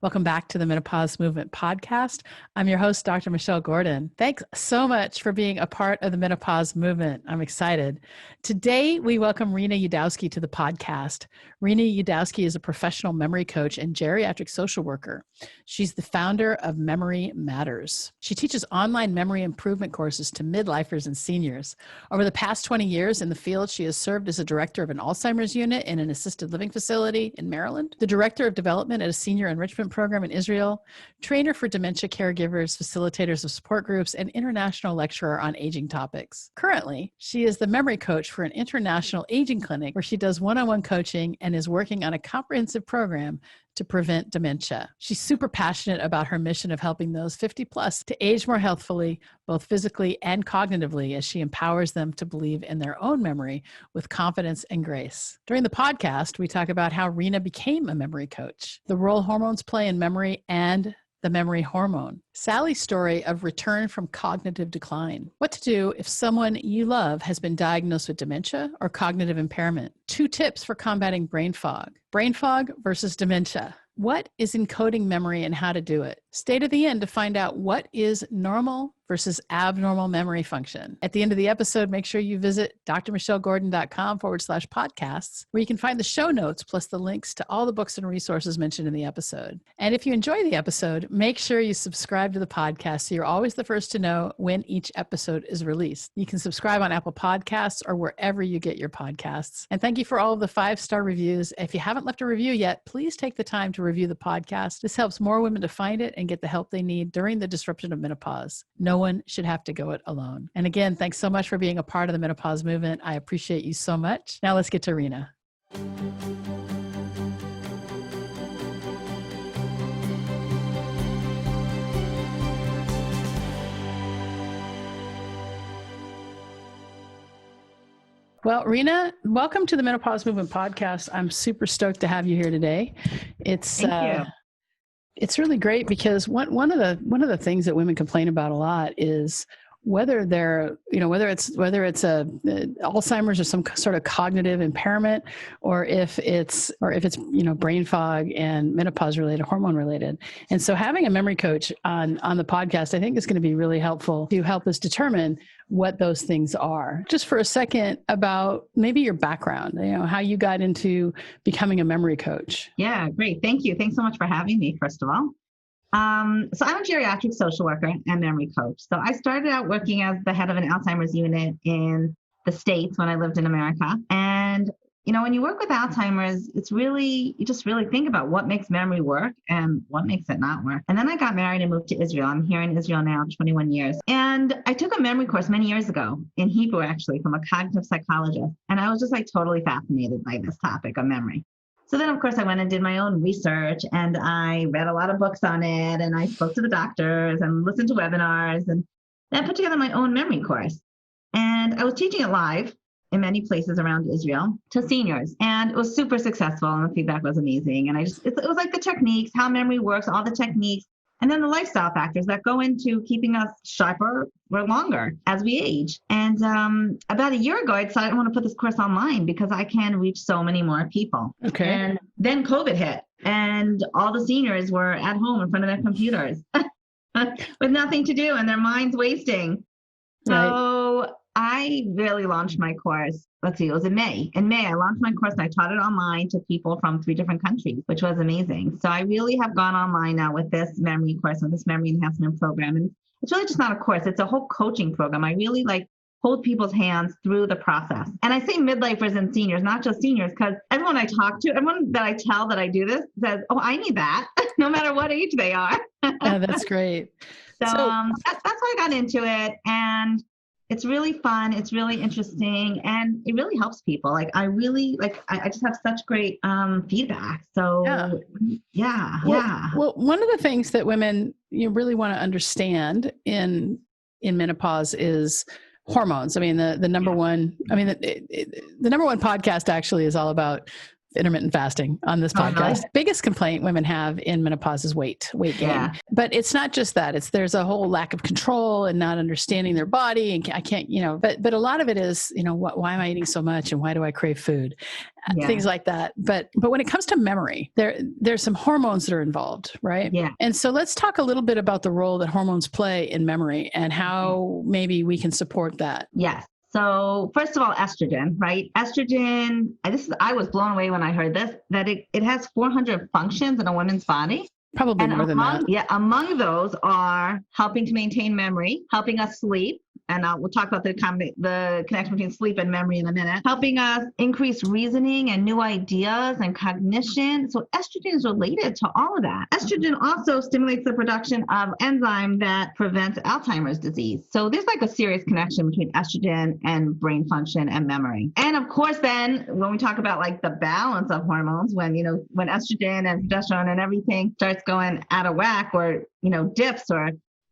Welcome back to the Menopause Movement podcast. I'm your host, Dr. Michelle Gordon. Thanks so much for being a part of the Menopause Movement. I'm excited. Today, we welcome Rena Yudkowsky to the podcast. Rena Yudkowsky is a professional memory coach and geriatric social worker. She's the founder of Memory Matters. She teaches online memory improvement courses to midlifers and seniors. Over the past 20 years in the field, she has served as a director of an Alzheimer's unit in an assisted living facility in Maryland, the director of development at a senior enrichment program in Israel, trainer for dementia caregivers, facilitators of support groups, and international lecturer on aging topics. Currently, she is the memory coach for an international aging clinic where she does one-on-one coaching and is working on a comprehensive program to prevent dementia. She's super passionate about her mission of helping those 50 plus to age more healthfully, both physically and cognitively, as she empowers them to believe in their own memory with confidence and grace. During the podcast, we talk about how Rena became a memory coach, the role hormones play in memory, and the memory hormone. Sally's story of return from cognitive decline. What to do if someone you love has been diagnosed with dementia or cognitive impairment. 2 tips for combating brain fog. Brain fog versus dementia. What is encoding memory and how to do it? Stay to the end to find out what is normal versus abnormal memory function. At the end of the episode, make sure you visit drmichellegordon.com/podcasts, where you can find the show notes plus the links to all the books and resources mentioned in the episode. And if you enjoy the episode, make sure you subscribe to the podcast so you're always the first to know when each episode is released. You can subscribe on Apple Podcasts or wherever you get your podcasts. And thank you for all of the 5-star reviews. If you haven't left a review yet, please take the time to review the podcast. This helps more women to find it and get the help they need during the disruption of menopause. No one should have to go it alone. And again, thanks so much for being a part of the Menopause Movement. I appreciate you so much. Now let's get to Rena. Well, Rena, welcome to the Menopause Movement podcast. I'm super stoked to have you here today. Thank you. It's really great because one of the things that women complain about a lot is whether they're, whether it's Alzheimer's or some sort of cognitive impairment, or if it's brain fog and menopause related, hormone related. And so having a memory coach on the podcast, I think is going to be really helpful to help us determine what those things are. Just for a second about maybe your background, how you got into becoming a memory coach. Yeah, great. Thank you. Thanks so much for having me, first of all. So I'm a geriatric social worker and memory coach. So I started out working as the head of an Alzheimer's unit in the States when I lived in America. And, when you work with Alzheimer's, you just really think about what makes memory work and what makes it not work. And then I got married and moved to Israel. I'm here in Israel now, 21 years. And I took a memory course many years ago in Hebrew, actually, from a cognitive psychologist. And I was just totally fascinated by this topic of memory. So then, of course, I went and did my own research, and I read a lot of books on it, and I spoke to the doctors and listened to webinars, and then put together my own memory course. And I was teaching it live in many places around Israel to seniors, and it was super successful, and the feedback was amazing. And it was like the techniques, how memory works, all the techniques, and then the lifestyle factors that go into keeping us sharper or longer as we age. And about a year ago, I decided I want to put this course online because I can reach so many more people. Okay. And then COVID hit, and all the seniors were at home in front of their computers with nothing to do and their minds wasting. So I really launched my course. It was in May. In May, I launched my course and I taught it online to people from 3 different countries, which was amazing. So I really have gone online now with this memory course, with this memory enhancement program. And it's really just not a course. It's a whole coaching program. I really hold people's hands through the process. And I say midlifers and seniors, not just seniors, because everyone I talk to, everyone that I tell that I do this says, oh, I need that, no matter what age they are. Yeah, that's great. So that's how I got into it. And it's really fun. It's really interesting. And it really helps people. I just have such great feedback. So yeah. Well, one of the things that women really want to understand in menopause is hormones. I mean, the number one podcast actually is all about intermittent fasting on this podcast. Really? Biggest complaint women have in menopause is weight gain. Yeah. But it's not just that. There's a whole lack of control and not understanding their body. And I can't, but a lot of it is, why am I eating so much and why do I crave food? Yeah. Things like that. But when it comes to memory, there's some hormones that are involved, right? Yeah. And so let's talk a little bit about the role that hormones play in memory and how maybe we can support that. Yes. So first of all, estrogen, right? Estrogen, I was blown away when I heard this, that it has 400 functions in a woman's body. Probably more than that. Yeah, among those are helping to maintain memory, helping us sleep, and we'll talk about the connection between sleep and memory in a minute, helping us increase reasoning and new ideas and cognition. So estrogen is related to all of that. Estrogen also stimulates the production of enzyme that prevents Alzheimer's disease. So there's like a serious connection between estrogen and brain function and memory. And of course, then when we talk about like the balance of hormones, when estrogen and progesterone and everything starts going out of whack or, dips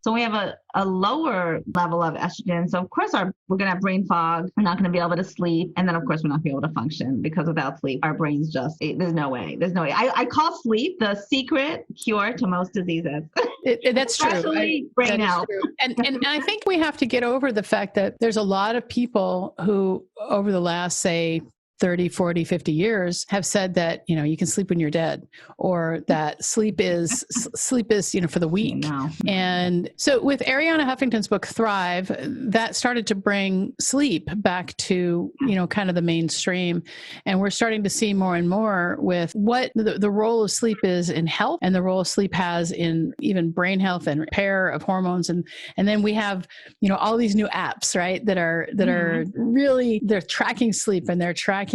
so we have a lower level of estrogen. So of course we're going to have brain fog. We're not going to be able to sleep. And then of course we're not going to be able to function because without sleep, our brains there's no way. I call sleep the secret cure to most diseases. That's Especially brain health. And I think we have to get over the fact that there's a lot of people who over the last, say, 30, 40, 50 years have said that, you can sleep when you're dead, or that sleep is, for the weak. No. And so with Arianna Huffington's book, Thrive, that started to bring sleep back to, kind of the mainstream. And we're starting to see more and more with what the role of sleep is in health and the role of sleep has in even brain health and repair of hormones. And then we have, all these new apps, right, that are really, they're tracking sleep and they're tracking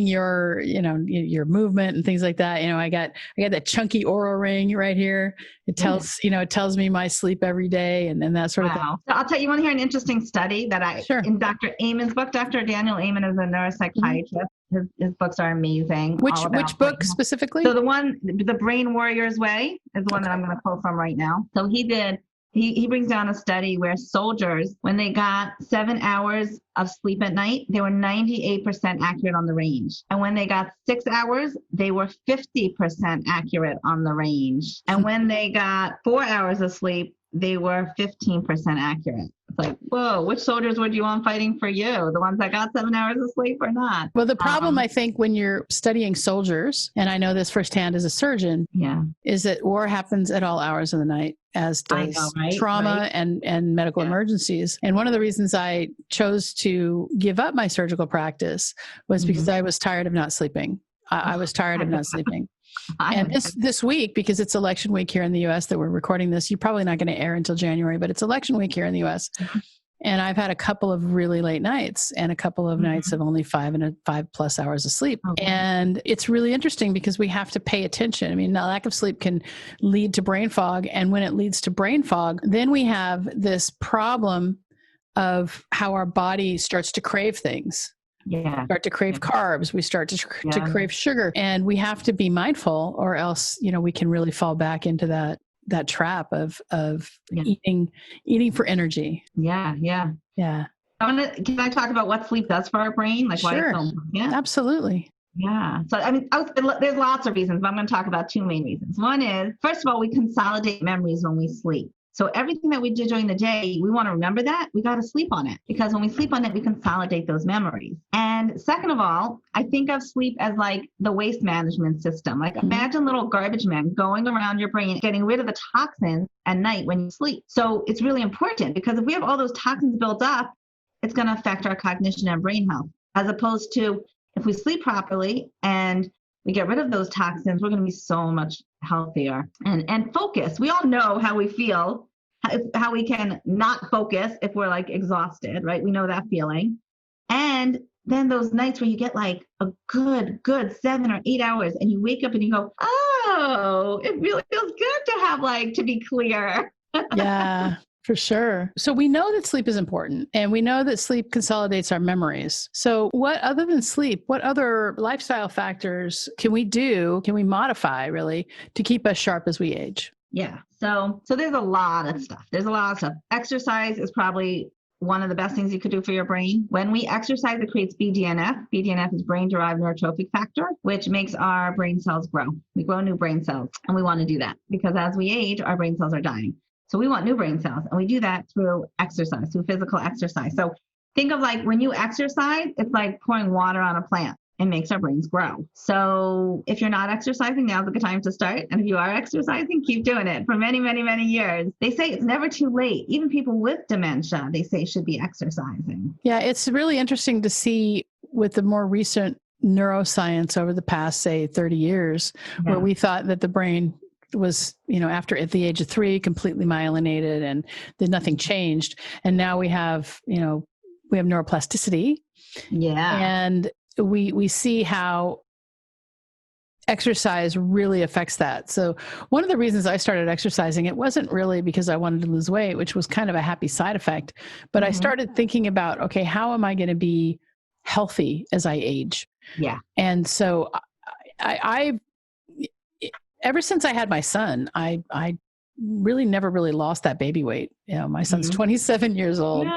your, your movement and things like that. I got that chunky Oura ring right here. It tells me my sleep every day and that sort of thing. So I'll tell you, want to hear an interesting study that in Dr. Amen's book. Dr. Daniel Amen is a neuropsychiatrist. Mm-hmm. His books are amazing. Which book specifically? So the Brain Warrior's Way is the one that I'm going to quote from right now. So he brings down a study where soldiers, when they got 7 hours of sleep at night, they were 98% accurate on the range. And when they got 6 hours, they were 50% accurate on the range. And when they got 4 hours of sleep, they were 15% accurate. It's like, whoa, which soldiers would you want fighting for you? The ones that got 7 hours of sleep or not? Well, the problem, I think, when you're studying soldiers, and I know this firsthand as a surgeon, is that war happens at all hours of the night, as does trauma and medical emergencies. And one of the reasons I chose to give up my surgical practice was because I was tired of not sleeping. I was tired of not sleeping. And this week, because it's election week here in the U.S. that we're recording this, you're probably not going to air until January, but it's election week here in the U.S. And I've had a couple of really late nights and a couple of nights of only 5+ hours of sleep. Okay. And it's really interesting because we have to pay attention. I mean, the lack of sleep can lead to brain fog. And when it leads to brain fog, then we have this problem of how our body starts to crave things. Start to crave carbs. We start to crave sugar, and we have to be mindful, or else, we can really fall back into that trap of eating for energy. Yeah. Can I talk about what sleep does for our brain? Like why it's so important? Absolutely. Yeah. So, I mean, there's lots of reasons, but I'm going to talk about two main reasons. One is, first of all, we consolidate memories when we sleep. So everything that we did during the day, we want to remember that. We got to sleep on it, because when we sleep on it, we consolidate those memories. And second of all, I think of sleep as like the waste management system. Like imagine little garbage men going around your brain, getting rid of the toxins at night when you sleep. So it's really important, because if we have all those toxins built up, it's going to affect our cognition and brain health, as opposed to if we sleep properly and we get rid of those toxins, we're going to be so much healthier and focus. We all know how we feel, how we can not focus if we're like exhausted, right? We know that feeling. And then those nights where you get like a good 7 or 8 hours and you wake up and you go, oh, it really feels good to be clear. Yeah. For sure. So we know that sleep is important, and we know that sleep consolidates our memories. So what, other than sleep, what other lifestyle factors can we modify really to keep us sharp as we age? Yeah. So there's a lot of stuff. Exercise is probably one of the best things you could do for your brain. When we exercise, it creates BDNF. BDNF is brain-derived neurotrophic factor, which makes our brain cells grow. We grow new brain cells, and we want to do that because as we age, our brain cells are dying. So we want new brain cells, and we do that through exercise, through physical exercise. So think of like when you exercise, it's like pouring water on a plant. It makes our brains grow. So if you're not exercising, now's a good time to start. And if you are exercising, keep doing it for many, many, many years. They say it's never too late. Even people with dementia, they say should be exercising. Yeah, it's really interesting to see with the more recent neuroscience over the past, say, 30 years, where we thought that the brain was, after at the age of 3, completely myelinated and then nothing changed. And now we have neuroplasticity. Yeah. And we see how exercise really affects that. So one of the reasons I started exercising, it wasn't really because I wanted to lose weight, which was kind of a happy side effect, but I started thinking about, okay, how am I going to be healthy as I age? Yeah. And so I ever since I had my son, I really never really lost that baby weight. My son's 27 years old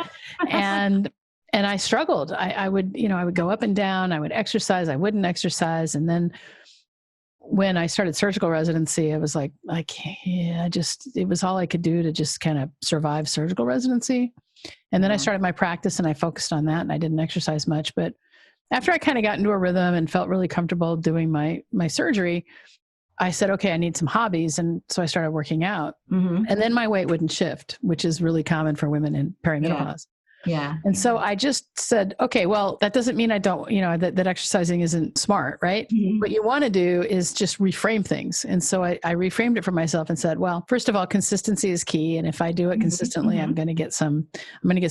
and I struggled. I would go up and down. I would exercise. I wouldn't exercise. And then when I started surgical residency, I was like, it was all I could do to just kind of survive surgical residency. And then I started my practice and I focused on that and I didn't exercise much. But after I kind of got into a rhythm and felt really comfortable doing my surgery, I said, okay, I need some hobbies. And so I started working out. And then my weight wouldn't shift, which is really common for women in perimenopause. Yeah. And so I just said, okay, well, that doesn't mean I don't, that exercising isn't smart, right? What you want to do is just reframe things. And so I reframed it for myself and said, well, first of all, consistency is key. And if I do it consistently, I'm going to get some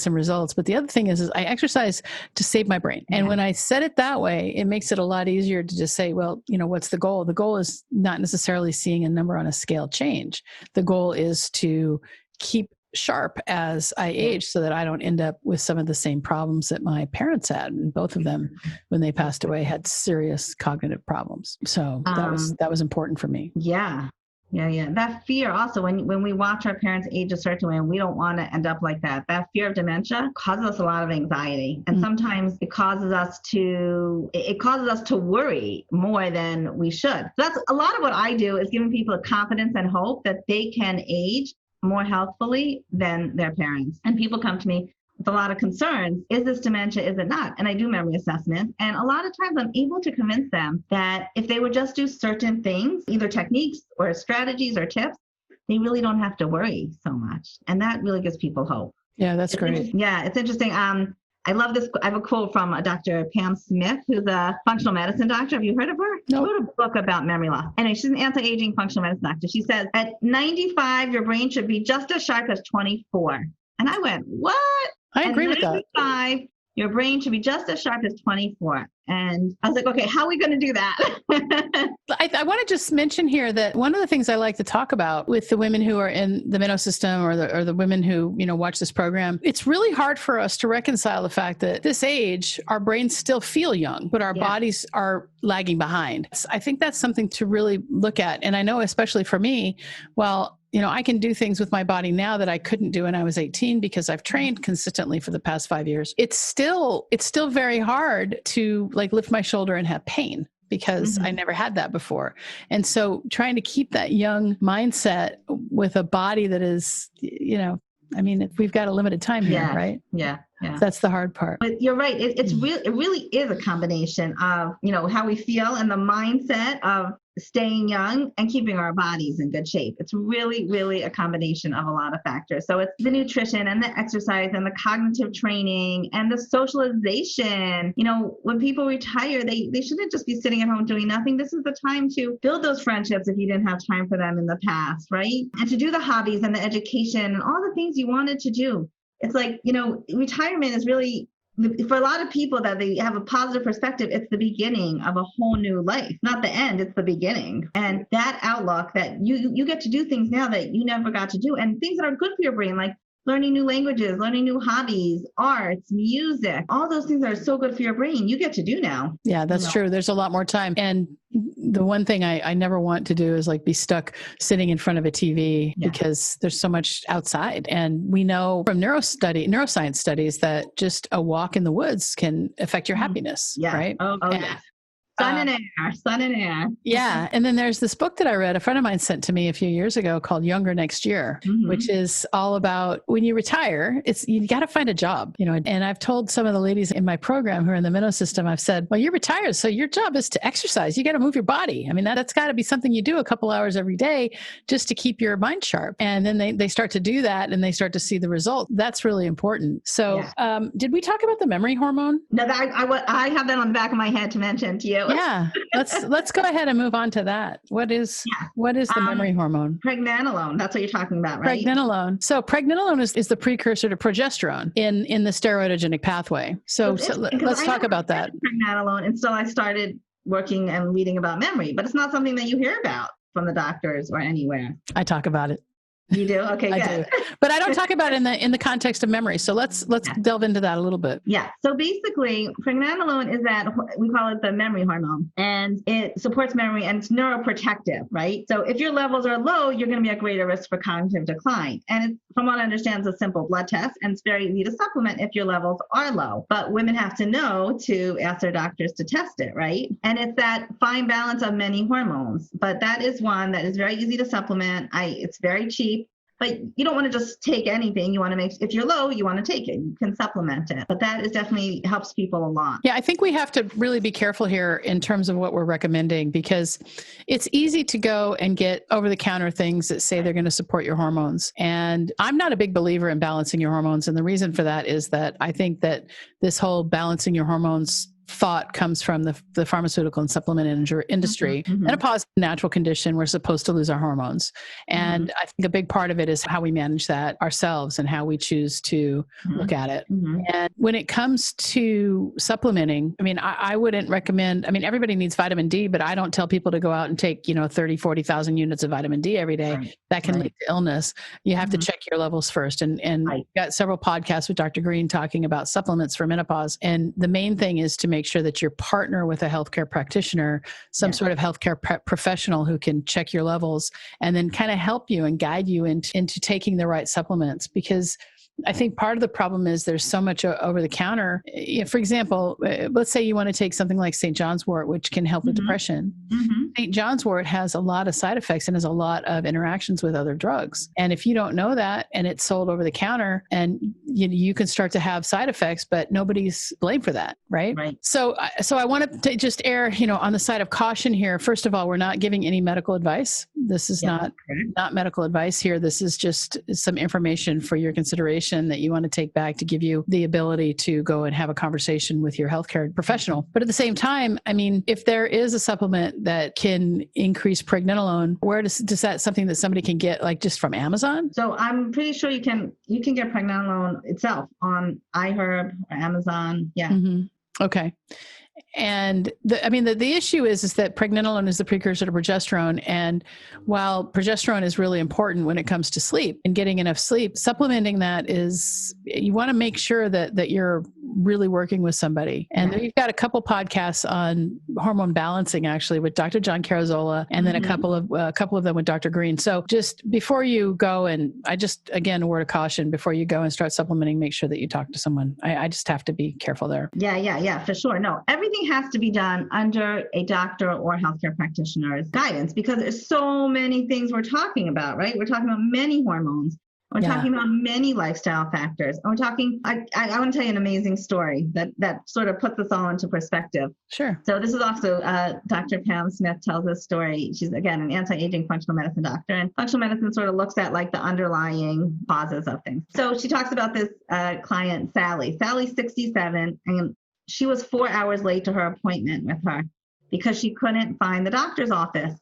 results. But the other thing is I exercise to save my brain. And when I said it that way, it makes it a lot easier to just say, well, what's the goal? The goal is not necessarily seeing a number on a scale change. The goal is to keep sharp as I age so that I don't end up with some of the same problems that my parents had. And both of them, when they passed away, had serious cognitive problems. So that was important for me. Yeah. That fear also, when we watch our parents age a certain way and we don't want to end up like that fear of dementia causes us a lot of anxiety. And sometimes it causes us to worry more than we should. So that's a lot of what I do, is giving people a confidence and hope that they can age more healthfully than their parents. And people come to me with a lot of concerns. Is this dementia? Is it not? And I do memory assessments. And a lot of times I'm able to convince them that if they would just do certain things, either techniques or strategies or tips, they really don't have to worry so much. And that really gives people hope. Yeah, that's great. It's interesting. I love this. I have a quote from Dr. Pam Smith, who's a functional medicine doctor. Have you heard of her? No. She wrote a book about memory loss. Anyway, she's an anti-aging functional medicine doctor. She says, at 95, your brain should be just as sharp as 24. And I went, what? I agree with that. At 95, your brain should be just as sharp as 24. And I was like, okay, how are we going to do that? I want to just mention here that one of the things I like to talk about with the women who are in the Minnow system or the women who, watch this program, it's really hard for us to reconcile the fact that at this age, our brains still feel young, but our bodies are lagging behind. I think that's something to really look at. And I know, especially for me, I can do things with my body now that I couldn't do when I was 18 because I've trained consistently for the past 5 years. It's still very hard to lift my shoulder and have pain because I never had that before. And so trying to keep that young mindset with a body that is, we've got a limited time here, right? Yeah. That's the hard part. But you're right. It really is a combination of, how we feel and the mindset of staying young and keeping our bodies in good shape. It's really, really a combination of a lot of factors. So it's the nutrition and the exercise and the cognitive training and the socialization. When people retire, they shouldn't just be sitting at home doing nothing. This is the time to build those friendships if you didn't have time for them in the past, right? And to do the hobbies and the education and all the things you wanted to do. It's like, retirement is really, for a lot of people that they have a positive perspective, it's the beginning of a whole new life, not the end, it's the beginning. And that outlook that you get to do things now that you never got to do, and things that are good for your brain, like learning new languages, learning new hobbies, arts, music, all those things that are so good for your brain, you get to do now. Yeah, that's true. There's a lot more time. And the one thing I never want to do is like be stuck sitting in front of a TV because there's so much outside. And we know from neuroscience studies that just a walk in the woods can affect your happiness, right? Oh, yes. Sun and air. Yeah. And then there's this book that I read, a friend of mine sent to me a few years ago called Younger Next Year, which is all about when you retire, you got to find a job, and I've told some of the ladies in my program who are in the minnow system, I've said, well, you're retired. So your job is to exercise. You got to move your body. I mean, that's got to be something you do a couple hours every day just to keep your mind sharp. And then they start to do that and they start to see the result. That's really important. So did we talk about the memory hormone? No, I have that on the back of my head to mention to you. Yeah, let's go ahead and move on to that. What is the memory hormone? Pregnenolone. That's what you're talking about, right? Pregnenolone. So pregnenolone is the precursor to progesterone in the steroidogenic pathway. So let's talk about that. Pregnenolone, and so I started working and reading about memory, but it's not something that you hear about from the doctors or anywhere. I talk about it. You do? Okay, good. I do. But I don't talk about it in the context of memory. So let's delve into that a little bit. Yeah. So basically, pregnenolone is that we call it the memory hormone, and it supports memory and it's neuroprotective, right? So if your levels are low, you're going to be at greater risk for cognitive decline. And it's, from what I understand, it's a simple blood test, and it's very easy to supplement if your levels are low. But women have to know to ask their doctors to test it, right? And it's that fine balance of many hormones. But that is one that is very easy to supplement. It's very cheap. But you don't want to just take anything. You want to if you're low, you want to take it. You can supplement it. But that is definitely helps people a lot. Yeah, I think we have to really be careful here in terms of what we're recommending, because it's easy to go and get over-the-counter things that say they're going to support your hormones. And I'm not a big believer in balancing your hormones. And the reason for that is that I think that this whole balancing your hormones thought comes from the pharmaceutical and supplement industry. Menopause is a natural condition. We're supposed to lose our hormones. And I think a big part of it is how we manage that ourselves and how we choose to look at it. And when it comes to supplementing, I mean, I wouldn't recommend, I mean, everybody needs vitamin D, but I don't tell people to go out and take, 30, 40,000 units of vitamin D every day. Right. That can lead to illness. You have to check your levels first. And we've got several podcasts with Dr. Green talking about supplements for menopause. And the main thing is to make sure that you partner with a healthcare practitioner, some sort of healthcare professional who can check your levels and then kind of help you and guide you into taking the right supplements. Because I think part of the problem is there's so much over the counter. For example, let's say you want to take something like St. John's wort, which can help with depression. St. John's wort has a lot of side effects and has a lot of interactions with other drugs. And if you don't know that and it's sold over the counter, and you can start to have side effects, but nobody's blamed for that, right? So I want to just err, on the side of caution here. First of all, we're not giving any medical advice. This is not medical advice here. This is just some information for your consideration that you want to take back to give you the ability to go and have a conversation with your healthcare professional. But at the same time, I mean, if there is a supplement that can increase pregnenolone, where does that something that somebody can get, like just from Amazon? So I'm pretty sure you can get pregnenolone itself on iHerb or Amazon. Yeah. Okay. And the issue is that pregnenolone is the precursor to progesterone. And while progesterone is really important when it comes to sleep and getting enough sleep, supplementing that you want to make sure that you're really working with somebody. And we've got a couple podcasts on hormone balancing, actually, with Dr. John Carazola, and then a couple of them with Dr. Green. So just before you go, and again, a word of caution, before you go and start supplementing, make sure that you talk to someone. I just have to be careful there. Yeah, for sure. No, everything has to be done under a doctor or healthcare practitioner's guidance, because there's so many things we're talking about, right? We're talking about many hormones. We're talking about many lifestyle factors. And we're talking, I want to tell you an amazing story that sort of puts this all into perspective. Sure. So this is also Dr. Pam Smith tells this story. She's, again, an anti-aging functional medicine doctor. And functional medicine sort of looks at like the underlying causes of things. So she talks about this client, Sally. Sally's 67, and she was 4 hours late to her appointment with her because she couldn't find the doctor's office.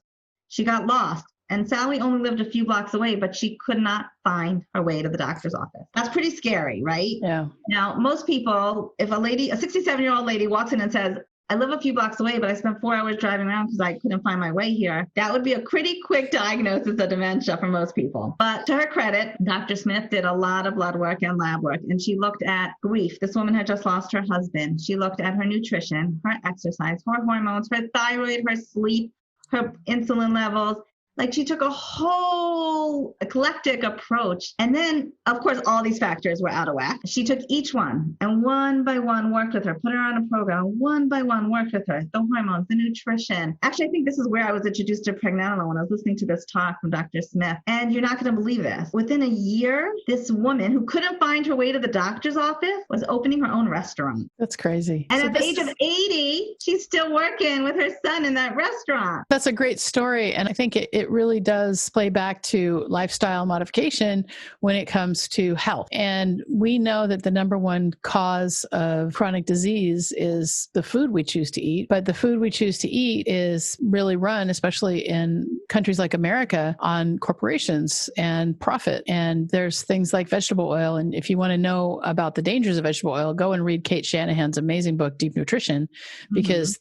She got lost. And Sally only lived a few blocks away, but she could not find her way to the doctor's office. That's pretty scary, right? Yeah. Now, most people, if a 67-year-old lady walks in and says, I live a few blocks away, but I spent 4 hours driving around because I couldn't find my way here, that would be a pretty quick diagnosis of dementia for most people. But to her credit, Dr. Smith did a lot of blood work and lab work, and she looked at grief. This woman had just lost her husband. She looked at her nutrition, her exercise, her hormones, her thyroid, her sleep, her insulin levels. Like she took a whole eclectic approach. And then, of course, all these factors were out of whack. She took each one and one by one worked with her, put her on a program, one by one worked with her, the hormones, the nutrition. Actually, I think this is where I was introduced to pregnenolone when I was listening to this talk from Dr. Smith. And you're not going to believe this. Within a year, this woman who couldn't find her way to the doctor's office was opening her own restaurant. That's crazy. And at the age of 80, she's still working with her son in that restaurant. That's a great story. And I think it really does play back to lifestyle modification when it comes to health. And we know that the number one cause of chronic disease is the food we choose to eat. But the food we choose to eat is really run, especially in countries like America, on corporations and profit. And there's things like vegetable oil. And if you want to know about the dangers of vegetable oil, go and read Kate Shanahan's amazing book, Deep Nutrition, because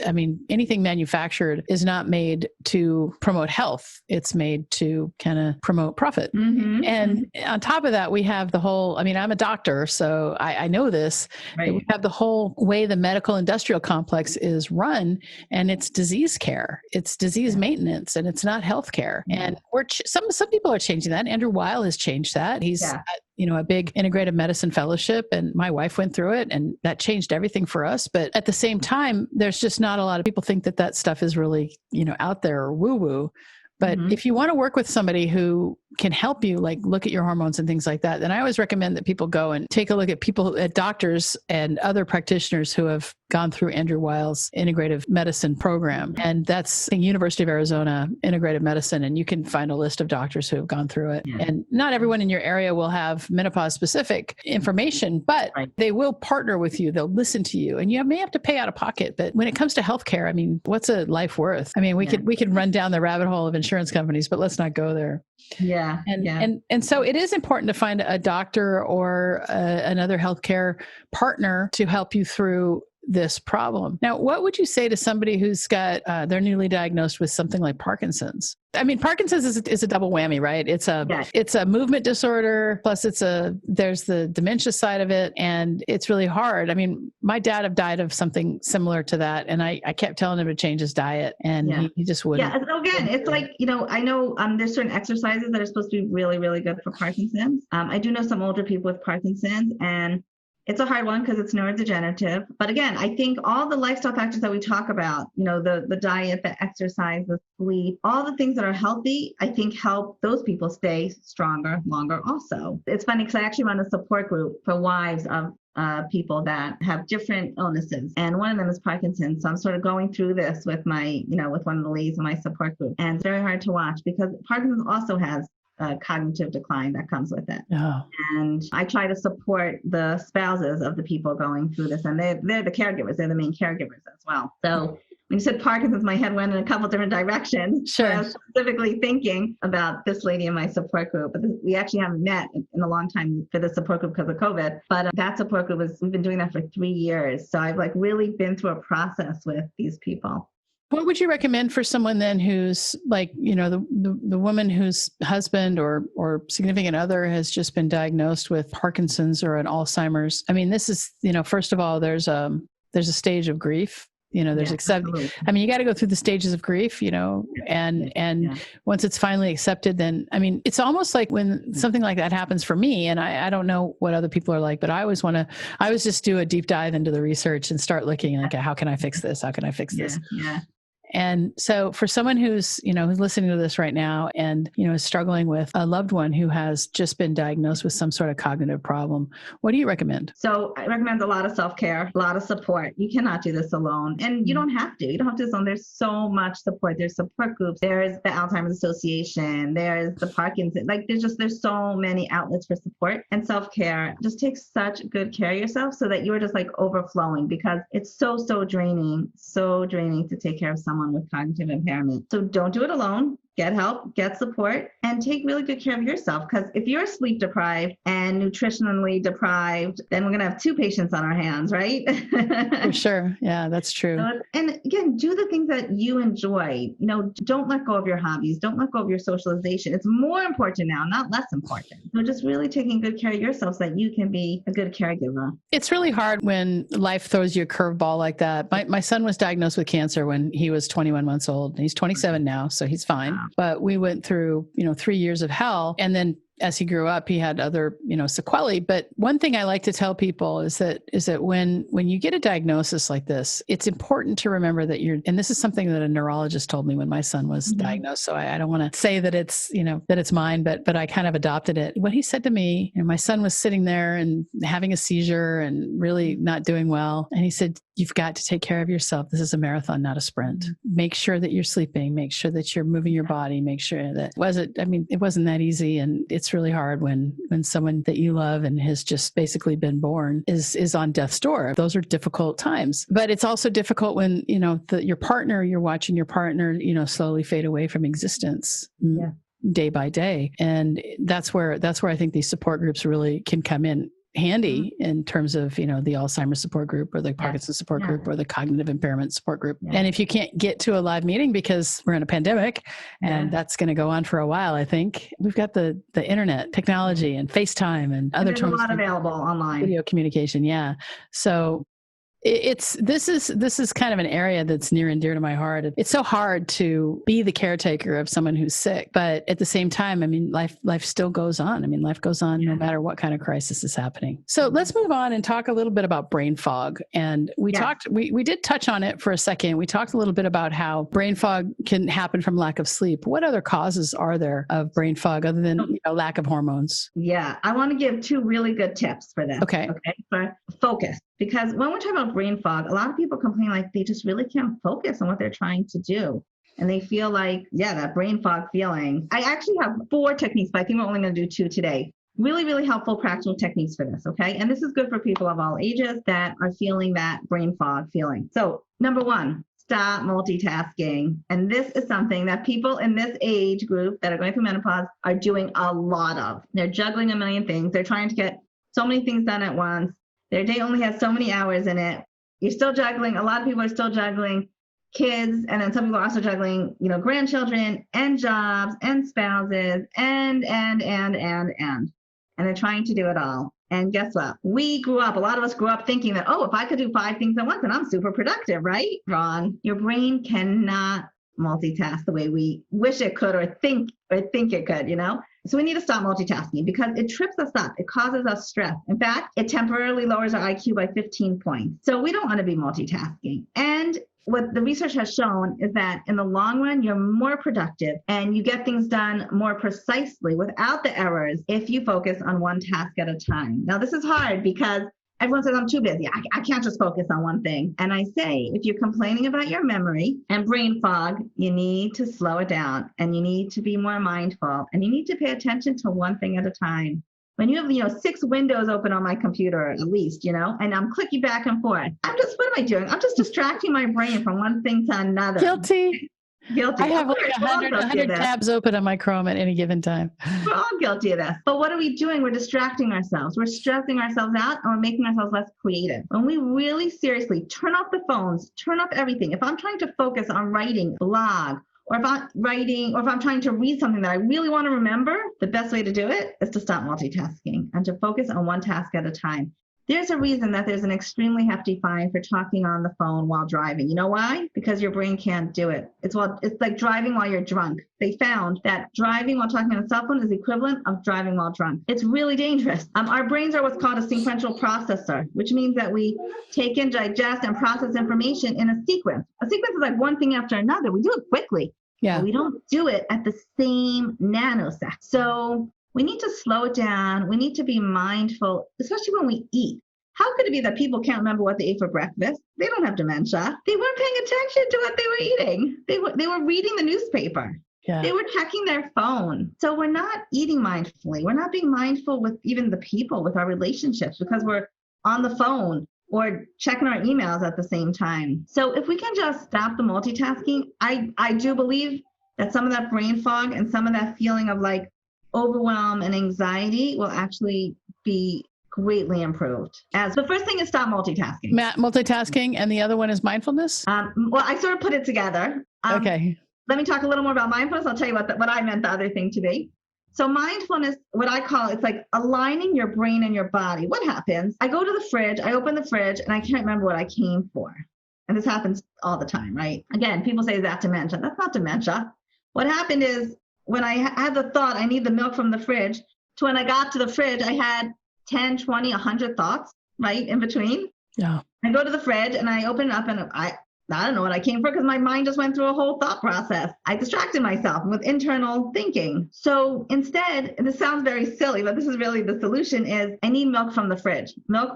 anything manufactured is not made to promote health. It's made to kind of promote profit. And on top of that, we have the whole, I'm a doctor, so I know this. Right. We have the whole way the medical industrial complex is run, and it's disease care, it's disease maintenance, and it's not healthcare. And some people are changing that. Andrew Weil has changed that. He's a big integrative medicine fellowship, and my wife went through it, and that changed everything for us. But at the same time, there's just not a lot of people think that stuff is really, out there or woo-woo. But if you want to work with somebody who can help you, like look at your hormones and things like that, then I always recommend that people go and take a look at doctors and other practitioners who have gone through Andrew Weil's integrative medicine program. And that's the University of Arizona Integrative Medicine. And you can find a list of doctors who have gone through it. Yeah. And not everyone in your area will have menopause specific information, but they will partner with you. They'll listen to you, and you may have to pay out of pocket. But when it comes to healthcare, what's a life worth? We could run down the rabbit hole of insurance companies, but let's not go there. Yeah. And so it is important to find a doctor or another healthcare partner to help you through this problem. Now, what would you say to somebody who's got, they're newly diagnosed with something like Parkinson's? Parkinson's is a double whammy, right? It's a movement disorder, plus there's the dementia side of it, and it's really hard. My dad have died of something similar to that, and I kept telling him to change his diet, and he just wouldn't. Yeah, so again, it's like, I know there's certain exercises that are supposed to be really, really good for Parkinson's. I do know some older people with Parkinson's, and it's a hard one because it's neurodegenerative. But again, I think all the lifestyle factors that we talk about, the diet, the exercise, the sleep, all the things that are healthy, I think help those people stay stronger, longer also. It's funny because I actually run a support group for wives of people that have different illnesses. And one of them is Parkinson's. So I'm sort of going through this with with one of the ladies in my support group. And it's very hard to watch because Parkinson's also has cognitive decline that comes with it. Oh. And I try to support the spouses of the people going through this, and they're the caregivers. They're the main caregivers as well. So when you said Parkinson's, my head went in a couple different directions. Sure. I was specifically thinking about this lady in my support group, but we actually haven't met in a long time for the support group because of COVID. But that support group we've been doing that for 3 years. So I've really been through a process with these people. What would you recommend for someone then who's the woman whose husband or significant other has just been diagnosed with Parkinson's or an Alzheimer's? This is, first of all, there's a stage of grief. There's accepted. You got to go through the stages of grief, and once it's finally accepted, then, it's almost like when something like that happens for me, and I don't know what other people are like, but I always just do a deep dive into the research and start looking like, how can I fix this? How can I fix this? Yeah. And so for someone who's listening to this right now and, is struggling with a loved one who has just been diagnosed with some sort of cognitive problem, what do you recommend? So I recommend a lot of self-care, a lot of support. You cannot do this alone, and you don't have to. You don't have to do this alone. There's so much support. There's support groups. There's the Alzheimer's Association. There's the Parkinson. There's so many outlets for support and self-care. Just take such good care of yourself so that you're just overflowing, because it's so draining to take care of someone with cognitive impairment. So don't do it alone. get help, get support, and take really good care of yourself. Because if you're sleep deprived and nutritionally deprived, then we're going to have two patients on our hands, right? For sure. Yeah, that's true. And again, do the things that you enjoy. Don't let go of your hobbies. Don't let go of your socialization. It's more important now, not less important. So just really taking good care of yourself so that you can be a good caregiver. It's really hard when life throws you a curveball like that. My son was diagnosed with cancer when he was 21 months old. He's 27 now, so he's fine. Wow. But we went through, 3 years of hell. And then as he grew up, he had other, sequelae. But one thing I like to tell people is that when you get a diagnosis like this, it's important to remember that and this is something that a neurologist told me when my son was diagnosed. So I don't want to say that it's, that it's mine, but I kind of adopted it. What he said to me, my son was sitting there and having a seizure and really not doing well. And he said, you've got to take care of yourself. This is a marathon, not a sprint. Make sure that you're sleeping, make sure that you're moving your body, make sure that it wasn't that easy. And it's really hard when someone that you love and has just basically been born is on death's door. Those are difficult times, but it's also difficult when, you're watching your partner, slowly fade away from existence. Yeah. Day by day. And that's where I think these support groups really can come in handy in terms of, the Alzheimer's support group or the Parkinson's support group or the cognitive impairment support group. Yeah. And if you can't get to a live meeting because we're in a pandemic and that's going to go on for a while, I think we've got the internet technology and FaceTime and other there's a lot available online. Video communication. Yeah. So this is kind of an area that's near and dear to my heart. It's so hard to be the caretaker of someone who's sick, but at the same time, life still goes on. Life goes on no matter what kind of crisis is happening. So let's move on and talk a little bit about brain fog. And we did touch on it for a second. We talked a little bit about how brain fog can happen from lack of sleep. What other causes are there of brain fog other than lack of hormones? Yeah, I want to give two really good tips for this. Okay. For focus. Because when we're talking about brain fog, a lot of people complain like they just really can't focus on what they're trying to do. And they feel like, that brain fog feeling. I actually have 4 techniques, but I think we're only going to do 2 today. Really, really helpful practical techniques for this, okay? And this is good for people of all ages that are feeling that brain fog feeling. So, number 1, stop multitasking. And this is something that people in this age group that are going through menopause are doing a lot of. They're juggling a million things. They're trying to get so many things done at once. Their day only has so many hours in it. You're still juggling. A lot of people are still juggling kids. And then some people are also juggling, grandchildren and jobs and spouses and they're trying to do it all. And guess what? A lot of us grew up thinking that, if I could do 5 things at once, then I'm super productive, right? Wrong. Your brain cannot multitask the way we wish it could or think it could, So we need to stop multitasking because it trips us up. It causes us stress. In fact, it temporarily lowers our IQ by 15 points. So we don't want to be multitasking. And what the research has shown is that in the long run, you're more productive and you get things done more precisely without the errors if you focus on one task at a time. Now, this is hard because everyone says, I'm too busy. I can't just focus on one thing. And I say, if you're complaining about your memory and brain fog, you need to slow it down and you need to be more mindful and you need to pay attention to one thing at a time. When you have, 6 windows open on my computer, at least, and I'm clicking back and forth, what am I doing? I'm just distracting my brain from one thing to another. Guilty. I have like 100 tabs open on my Chrome at any given time. We're all guilty of this. But what are we doing? We're distracting ourselves. We're stressing ourselves out and we're making ourselves less creative. When we really seriously turn off the phones, turn off everything. If I'm trying to focus on writing, blog, or if I'm trying to read something that I really want to remember, the best way to do it is to stop multitasking and to focus on one task at a time. There's a reason that there's an extremely hefty fine for talking on the phone while driving. You know why? Because your brain can't do it. It's like driving while you're drunk. They found that driving while talking on a cell phone is the equivalent of driving while drunk. It's really dangerous. Our brains are what's called a sequential processor, which means that we take in, digest, and process information in a sequence. A sequence is like one thing after another. We do it quickly. Yeah. But we don't do it at the same nanosecond. So we need to slow it down. We need to be mindful, especially when we eat. How could it be that people can't remember what they ate for breakfast? They don't have dementia. They weren't paying attention to what they were eating. They were reading the newspaper. Yeah. They were checking their phone. So we're not eating mindfully. We're not being mindful with even the people, with our relationships, because we're on the phone or checking our emails at the same time. So if we can just stop the multitasking, I do believe that some of that brain fog and some of that feeling of like overwhelm and anxiety will actually be greatly improved. As the first thing is stop multitasking. Multitasking, and the other one is mindfulness? Well, I sort of put it together. Okay. Let me talk a little more about mindfulness. I'll tell you what I meant the other thing to be. So mindfulness, what I call it's like aligning your brain and your body. What happens? I go to the fridge, I open the fridge, and I can't remember what I came for. And this happens all the time, right? Again, people say, is that dementia? That's not dementia. What happened is when I had the thought, I need the milk from the fridge, to when I got to the fridge, I had 10, 20, 100 thoughts, right, in between. Yeah. I go to the fridge and I open it up and I don't know what I came for because my mind just went through a whole thought process. I distracted myself with internal thinking. So instead, and this sounds very silly, but this is really the solution is I need milk from the fridge. Milk,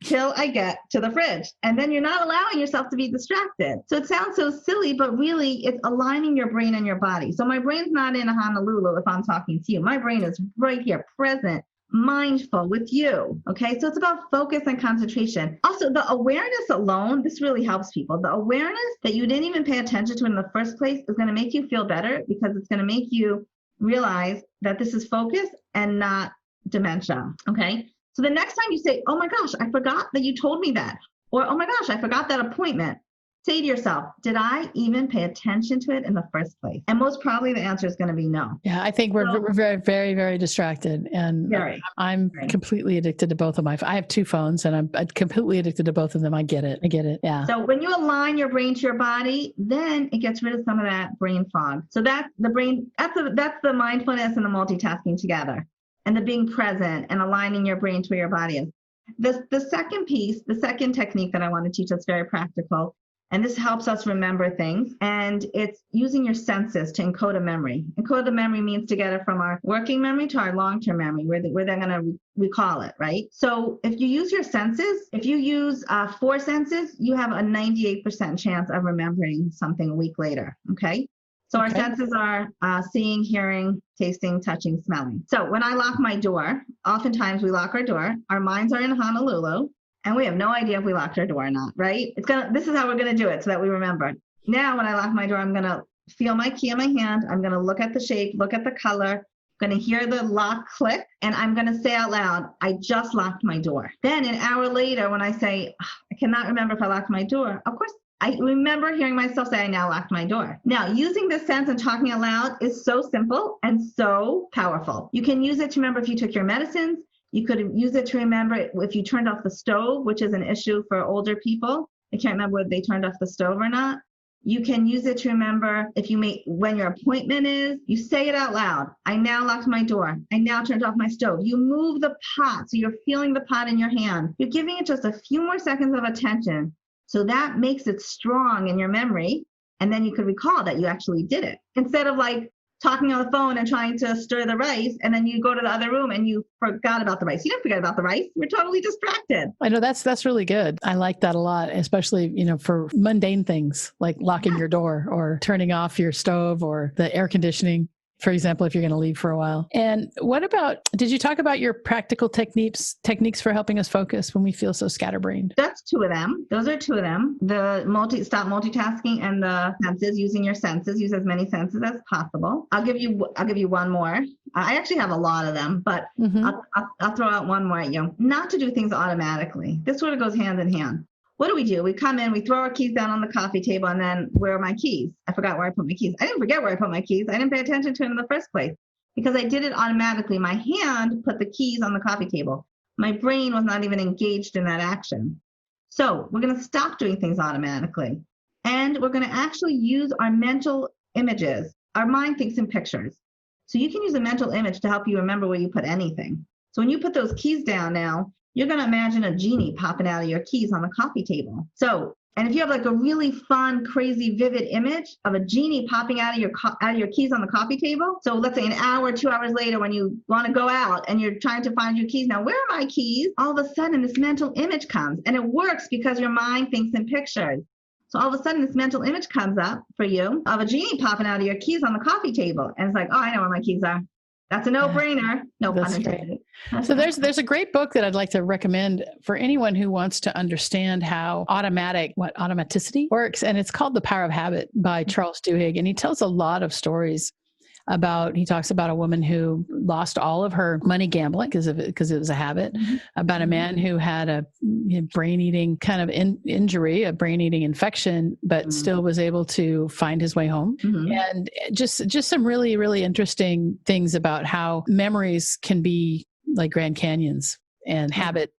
till I get to the fridge. And then you're not allowing yourself to be distracted. So it sounds so silly, but really it's aligning your brain and your body. So my brain's not in Honolulu if I'm talking to you. My brain is right here, present, mindful with you. Okay. So it's about focus and concentration. Also, the awareness alone, this really helps people. The awareness that you didn't even pay attention to in the first place is going to make you feel better because it's going to make you realize that this is focus and not dementia. Okay. So the next time you say, oh my gosh, I forgot that you told me that, or oh my gosh, I forgot that appointment. Say to yourself, did I even pay attention to it in the first place? And most probably the answer is going to be no. Yeah, I think we're very, very, very distracted. And I'm completely addicted to both of I have two phones and I'm completely addicted to both of them. I get it. Yeah. So when you align your brain to your body, then it gets rid of some of that brain fog. So that's the brain, that's the mindfulness and the multitasking together and the being present and aligning your brain to where your body is. The second piece, the second technique that I want to teach that's very practical, and this helps us remember things. And it's using your senses to encode a memory. Encode a memory means to get it from our working memory to our long-term memory, where they're going to recall it, right? So if you use your senses, if you use 4 senses, you have a 98% chance of remembering something a week later, okay? So our senses are seeing, hearing, tasting, touching, smelling. So when I lock my door, oftentimes we lock our door, our minds are in Honolulu, and we have no idea if we locked our door or not, right? This is how we're going to do it so that we remember. Now, when I lock my door, I'm going to feel my key in my hand. I'm going to look at the shape, look at the color, I'm going to hear the lock click, and I'm going to say out loud, I just locked my door. Then an hour later, when I say, I cannot remember if I locked my door, of course, I remember hearing myself say, I now locked my door. Now, using this sense and talking out loud is so simple and so powerful. You can use it to remember if you took your medicines. You could use it to remember if you turned off the stove, which is an issue for older people. I can't remember whether they turned off the stove or not. You can use it to remember when your appointment is, you say it out loud. I now locked my door. I now turned off my stove. You move the pot, so you're feeling the pot in your hand. You're giving it just a few more seconds of attention. So that makes it strong in your memory. And then you could recall that you actually did it. Instead of like talking on the phone and trying to stir the rice, and then you go to the other room and you forgot about the rice. You didn't forget about the rice. You're totally distracted. I know that's really good. I like that a lot, especially, for mundane things like locking your door or turning off your stove or the air conditioning, for example, if you're going to leave for a while. And did you talk about your practical techniques for helping us focus when we feel so scatterbrained? That's 2 of them. Those are 2 of them. The stop multitasking and the senses, using your senses, use as many senses as possible. I'll give you one more. I actually have a lot of them, but I'll throw out one more at you. Not to do things automatically. This sort of goes hand in hand. What do? We come in, we throw our keys down on the coffee table, and then where are my keys? I forgot where I put my keys. I didn't forget where I put my keys. I didn't pay attention to it in the first place because I did it automatically. My hand put the keys on the coffee table. My brain was not even engaged in that action. So we're going to stop doing things automatically. And we're going to actually use our mental images. Our mind thinks in pictures. So you can use a mental image to help you remember where you put anything. So when you put those keys down now, you're going to imagine a genie popping out of your keys on the coffee table. So, and if you have like a really fun, crazy, vivid image of a genie popping out of your keys on the coffee table. So let's say an hour, 2 hours later, when you want to go out and you're trying to find your keys. Now, where are my keys? All of a sudden, this mental image comes, and it works because your mind thinks in pictures. So all of a sudden, this mental image comes up for you of a genie popping out of your keys on the coffee table. And it's like, oh, I know where my keys are. That's a no-brainer. No pun That's intended. great. So there's a great book that I'd like to recommend for anyone who wants to understand how automaticity works. And it's called The Power of Habit by Charles Duhigg. And he tells a lot of stories he talks about a woman who lost all of her money gambling because it was a habit, about a man who had a brain-eating kind of injury, a brain-eating infection, but still was able to find his way home. And just some really, really interesting things about how memories can be like Grand Canyons, and habit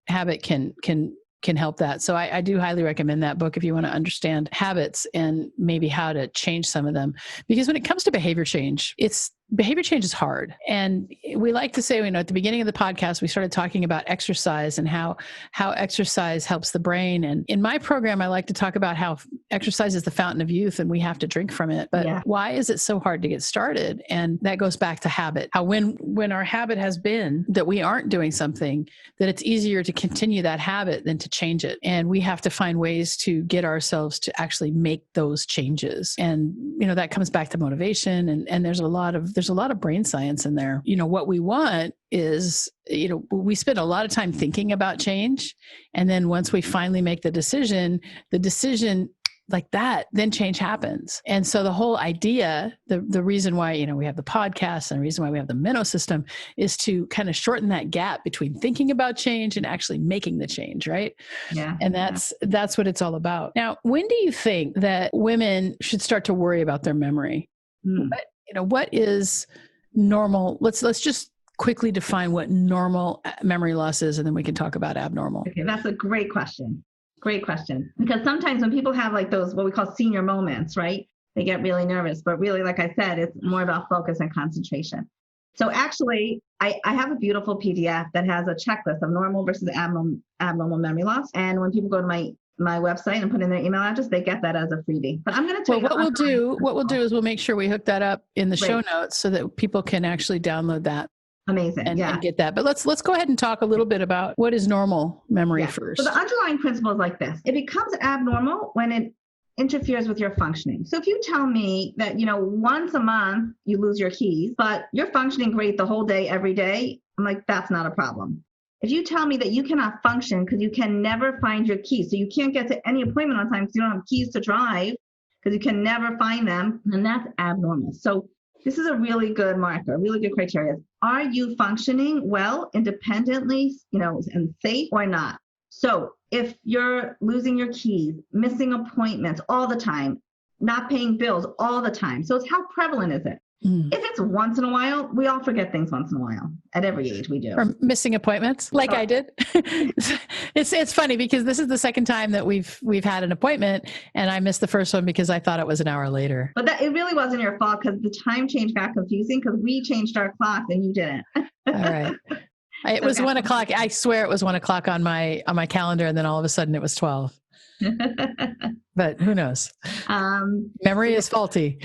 can help that. So I do highly recommend that book if you want to understand habits and maybe how to change some of them. Because when it comes to behavior change is hard. And we like to say, at the beginning of the podcast, we started talking about exercise and how exercise helps the brain. And in my program, I like to talk about how exercise is the fountain of youth and we have to drink from it. But why is it so hard to get started? And that goes back to habit. How when our habit has been that we aren't doing something, that it's easier to continue that habit than to change it. And we have to find ways to get ourselves to actually make those changes. And, that comes back to motivation. And there's a lot of brain science in there. What we want is, we spend a lot of time thinking about change. And then once we finally make the decision like that, then change happens. And so the whole idea, the reason why, we have the podcast and the reason why we have the Minnow system is to kind of shorten that gap between thinking about change and actually making the change, right? Yeah. And that's what it's all about. Now, when do you think that women should start to worry about their memory? What is normal? Let's just quickly define what normal memory loss is, and then we can talk about abnormal. Okay, that's a great question. Great question. Because sometimes when people have like those, what we call senior moments, right? They get really nervous, but really, like I said, it's more about focus and concentration. So actually, I have a beautiful PDF that has a checklist of normal versus abnormal memory loss. And when people go to my website and put in their email address, they get that as a freebie. But I'm going to tell you what we'll do is we'll make sure we hook that up in the show notes so that people can actually download that. Amazing. And get that. But let's go ahead and talk a little bit about what is normal memory first. So the underlying principle is like this. It becomes abnormal when it interferes with your functioning. So if you tell me that, once a month you lose your keys, but you're functioning great the whole day, every day, I'm like, that's not a problem. If you tell me that you cannot function because you can never find your keys, so you can't get to any appointment on time because you don't have keys to drive because you can never find them, then that's abnormal. So this is a really good marker, really good criteria. Are you functioning well, independently, and safe or not? So if you're losing your keys, missing appointments all the time, not paying bills all the time. So it's how prevalent is it? If it's once in a while, we all forget things once in a while. At every age we do. Or missing appointments, like I did. It's funny because this is the second time that we've had an appointment, and I missed the first one because I thought it was an hour later. But it really wasn't your fault because the time change got confusing because we changed our clock and you didn't. All right. It was 1 o'clock. I swear it was 1 o'clock on my calendar, and then all of a sudden it was 12. But who knows? Memory is faulty.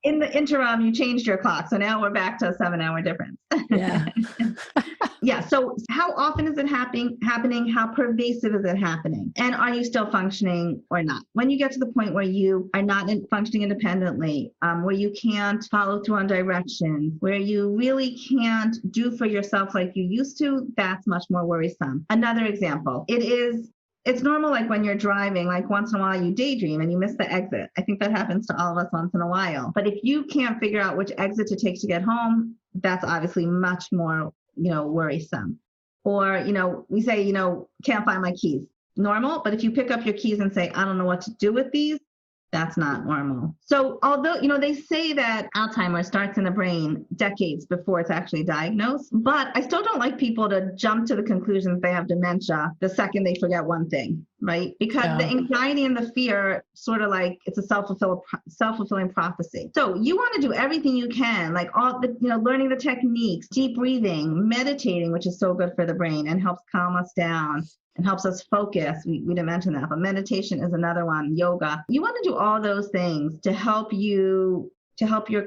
In the interim, you changed your clock. So now we're back to a 7-hour difference. Yeah. Yeah. So how often is it happening? How pervasive is it happening? And are you still functioning or not? When you get to the point where you are not functioning independently, where you can't follow through on directions, where you really can't do for yourself like you used to, that's much more worrisome. Another example, it's normal, like when you're driving, like once in a while you daydream and you miss the exit. I think that happens to all of us once in a while. But if you can't figure out which exit to take to get home, that's obviously much more, worrisome. Or, we say, can't find my keys. Normal. But if you pick up your keys and say, I don't know what to do with these, that's not normal. So although, they say that Alzheimer's starts in the brain decades before it's actually diagnosed, but I still don't like people to jump to the conclusion that they have dementia the second they forget one thing, right? Because the anxiety and the fear sort of like it's a self-fulfilling prophecy. So you want to do everything you can, like all the, learning the techniques, deep breathing, meditating, which is so good for the brain and helps calm us down and helps us focus. We didn't mention that, but meditation is another one, yoga. You want to do all those things to help your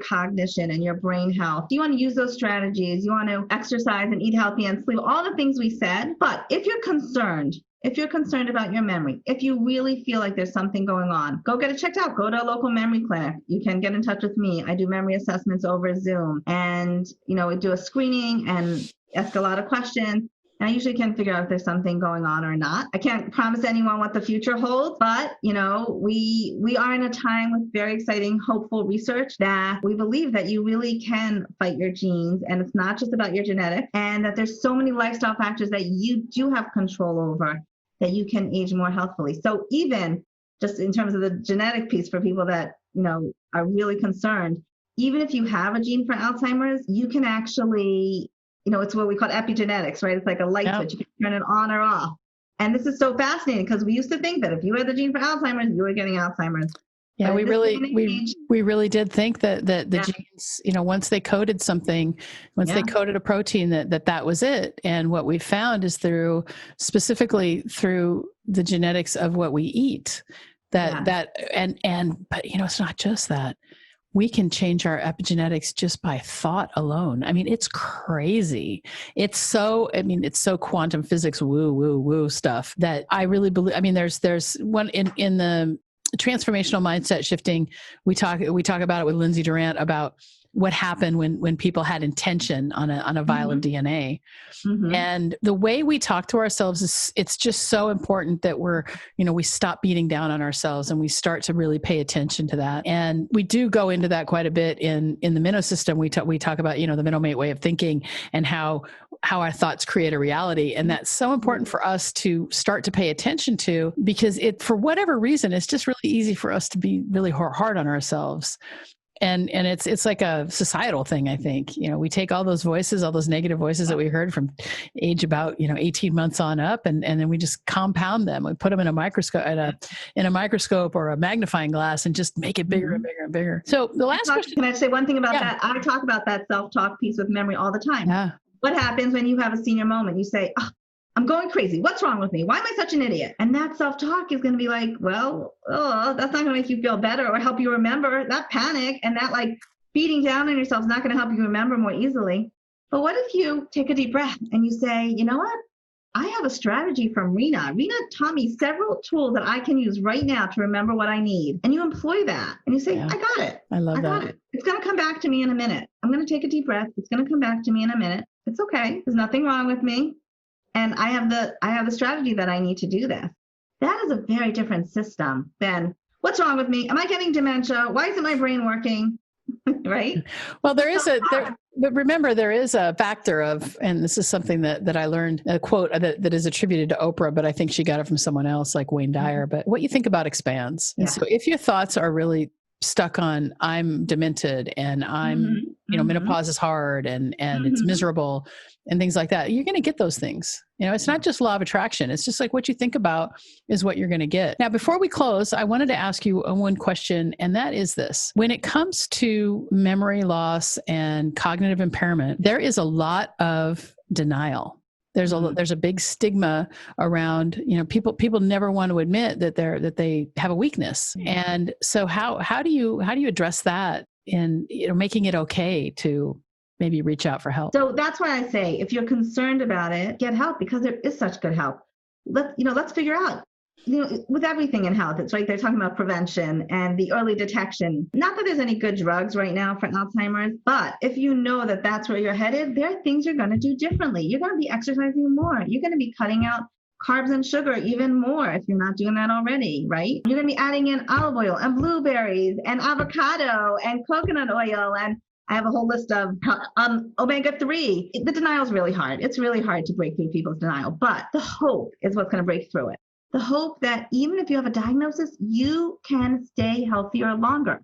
cognition and your brain health. You want to use those strategies. You want to exercise and eat healthy and sleep, all the things we said. But if you're concerned, if you're concerned about your memory, if you really feel like there's something going on, go get it checked out. Go to a local memory clinic. You can get in touch with me. I do memory assessments over Zoom, and we do a screening and ask a lot of questions. And I usually can figure out if there's something going on or not. I can't promise anyone what the future holds, but we are in a time with very exciting, hopeful research that we believe that you really can fight your genes, and it's not just about your genetics, and that there's so many lifestyle factors that you do have control over that you can age more healthfully. So even just in terms of the genetic piece for people that are really concerned, even if you have a gene for Alzheimer's, you can actually it's what we call epigenetics, right? It's like a light switch. You can turn it on or off. And this is so fascinating because we used to think that if you had the gene for Alzheimer's, you were getting Alzheimer's. Yeah, we really did think that the genes, once they coded something, they coded a protein, that was it. And what we found is specifically through the genetics of what we eat, but it's not just that. We can change our epigenetics just by thought alone. I mean, it's crazy. It's so quantum physics, woo stuff that I really believe. I mean, there's one in the transformational mindset shifting. We talk about it with Lindsay Durant about what happened when people had intention on a vial of DNA. Mm-hmm. And the way we talk to ourselves it's just so important that we stop beating down on ourselves and we start to really pay attention to that. And we do go into that quite a bit in the Minnow system. We talk about, the Minnow-Mate way of thinking and how our thoughts create a reality. And that's so important for us to start to pay attention to, because for whatever reason, it's just really easy for us to be really hard on ourselves. And it's like a societal thing, I think. We take all those voices, all those negative voices that we heard from age about 18 months on up, and then we just compound them. We put them in a microscope, or a magnifying glass, and just make it bigger and bigger and bigger. So the last question. Can I say one thing about that? I talk about that self-talk piece with memory all the time. Yeah. What happens when you have a senior moment? You say, I'm going crazy. What's wrong with me? Why am I such an idiot? And that self-talk is going to be like, that's not going to make you feel better or help you remember. That panic and that beating down on yourself is not going to help you remember more easily. But what if you take a deep breath and you say, you know what? I have a strategy from Rena. Rena taught me several tools that I can use right now to remember what I need. And you employ that. And you say, I got it. I love that. Got it. It's going to come back to me in a minute. I'm going to take a deep breath. It's going to come back to me in a minute. It's okay. There's nothing wrong with me. And I have the strategy that I need to do this. That is a very different system than what's wrong with me? Am I getting dementia? Why isn't my brain working? Right? Well, but remember, there is a factor of, and this is something that I learned, a quote that is attributed to Oprah, but I think she got it from someone else like Wayne Dyer. But what you think about expands. And so if your thoughts are really stuck on I'm demented and I'm, menopause is hard and it's miserable and things like that, you're going to get those things. It's not just law of attraction. It's just like what you think about is what you're going to get. Now, before we close, I wanted to ask you one question, and that is this. When it comes to memory loss and cognitive impairment, there is a lot of denial. There's a big stigma around, people never want to admit that they have a weakness. And so how do you address that in, making it okay to maybe reach out for help? So that's why I say, if you're concerned about it, get help, because there is such good help. Let's figure out, with everything in health, it's right. They're talking about prevention and the early detection. Not that there's any good drugs right now for Alzheimer's, but if you know that that's where you're headed, there are things you're going to do differently. You're going to be exercising more. You're going to be cutting out carbs and sugar even more if you're not doing that already, right? You're going to be adding in olive oil and blueberries and avocado and coconut oil, and I have a whole list of omega-3. The denial is really hard. It's really hard to break through people's denial, but the hope is what's going to break through it. The hope that even if you have a diagnosis, you can stay healthier longer.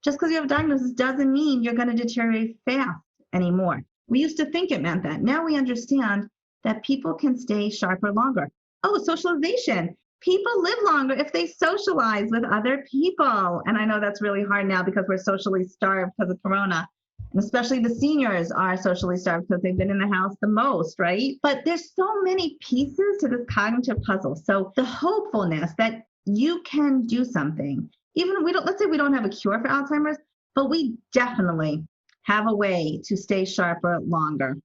Just because you have a diagnosis doesn't mean you're going to deteriorate fast anymore. We used to think it meant that. Now we understand that people can stay sharper longer. Oh, socialization. People live longer if they socialize with other people. And I know that's really hard now because we're socially starved because of Corona. And especially the seniors are socially starved because they've been in the house the most, right? But there's so many pieces to this cognitive puzzle. So the hopefulness that you can do something, even let's say we don't have a cure for Alzheimer's, but we definitely have a way to stay sharper longer.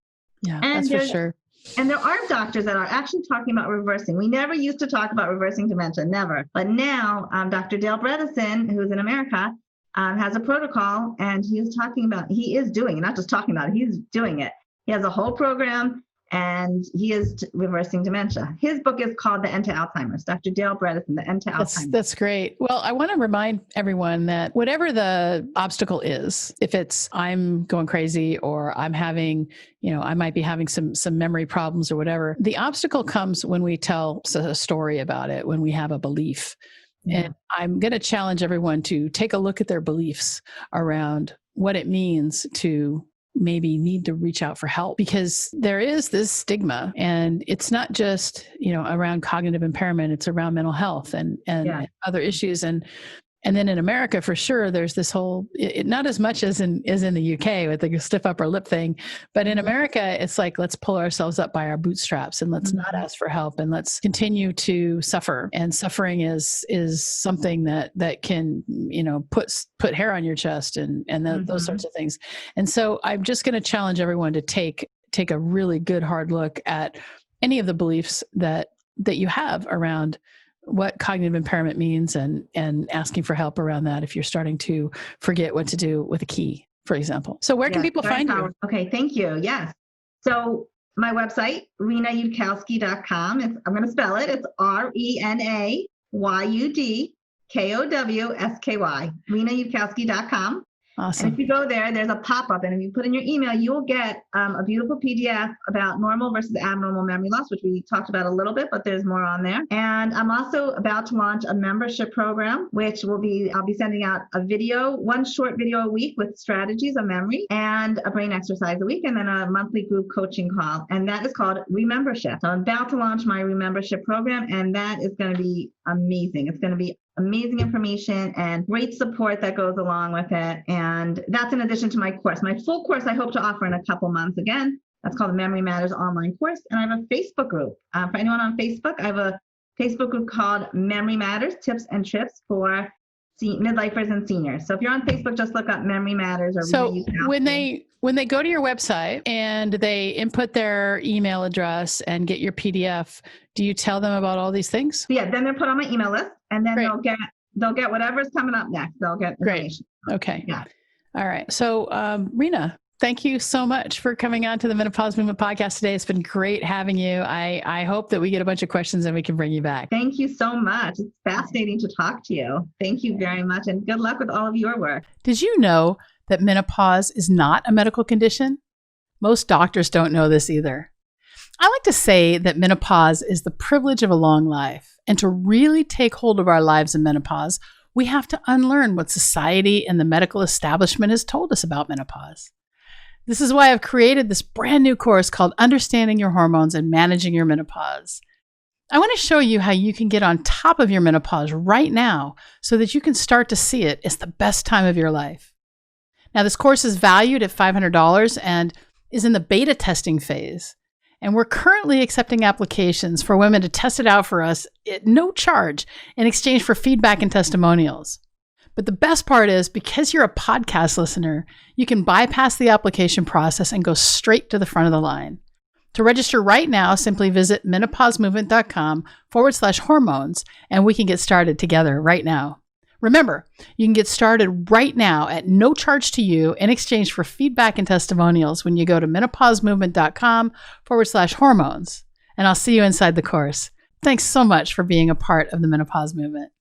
Yeah, and that's for sure. And there are doctors that are actually talking about reversing. We never used to talk about reversing dementia, never. But now Dr. Dale Bredesen, who's in America, has a protocol, and he is doing it, not just talking about it, he's doing it. He has a whole program, and he is reversing dementia. His book is called The End to Alzheimer's. Dr. Dale Bredesen, The End to Alzheimer's. That's great. Well, I want to remind everyone that whatever the obstacle is, if it's I'm going crazy or I'm having, I might be having some memory problems or whatever, the obstacle comes when we tell a story about it, when we have a belief. Yeah. And I'm going to challenge everyone to take a look at their beliefs around what it means to maybe need to reach out for help, because there is this stigma, and it's not just, around cognitive impairment, it's around mental health and other issues. And then in America, for sure, there's this whole, not as much as in the UK with the stiff upper lip thing, but in America, it's like, let's pull ourselves up by our bootstraps and let's not ask for help and let's continue to suffer. And suffering is something that can, put hair on your chest and those sorts of things. And so I'm just going to challenge everyone to take a really good hard look at any of the beliefs that you have around what cognitive impairment means and asking for help around that if you're starting to forget what to do with a key, for example. So where can people find you? Okay, thank you. Yes. So my website, renayudkowsky.com. I'm going to spell it. It's RenaYudkowsky, renayudkowsky.com. Awesome. And if you go there, there's a pop-up, and if you put in your email, you'll get a beautiful PDF about normal versus abnormal memory loss, which we talked about a little bit, but there's more on there. And I'm also about to launch a membership program, which I'll be sending out one short video a week with strategies of memory and a brain exercise a week, and then a monthly group coaching call. And that is called Remembership. So I'm about to launch my Remembership program, and that is going to be amazing. It's going to be amazing information and great support that goes along with it. And that's in addition to my course. My full course I hope to offer in a couple months. Again, that's called the Memory Matters online course. And I have a Facebook group. For anyone on Facebook, I have a Facebook group called Memory Matters, Tips and Trips for midlifers and seniors. So if you're on Facebook, just look up Memory Matters. Or so when they go to your website and they input their email address and get your PDF, do you tell them about all these things? Yeah, then they're put on my email list, and then they'll get whatever's coming up next. They'll get information. Great. Okay. Yeah. All right. So Rena, thank you so much for coming on to the Menopause Movement podcast today. It's been great having you. I hope that we get a bunch of questions and we can bring you back. Thank you so much. It's fascinating to talk to you. Thank you very much, and good luck with all of your work. Did you know that menopause is not a medical condition? Most doctors don't know this either. I like to say that menopause is the privilege of a long life. And to really take hold of our lives in menopause, we have to unlearn what society and the medical establishment has told us about menopause. This is why I've created this brand new course called Understanding Your Hormones and Managing Your Menopause. I want to show you how you can get on top of your menopause right now so that you can start to see it as the best time of your life. Now, this course is valued at $500 and is in the beta testing phase. And we're currently accepting applications for women to test it out for us at no charge in exchange for feedback and testimonials. But the best part is, because you're a podcast listener, you can bypass the application process and go straight to the front of the line. To register right now, simply visit menopausemovement.com/hormones, and we can get started together right now. Remember, you can get started right now at no charge to you in exchange for feedback and testimonials when you go to menopausemovement.com/hormones. And I'll see you inside the course. Thanks so much for being a part of the Menopause Movement.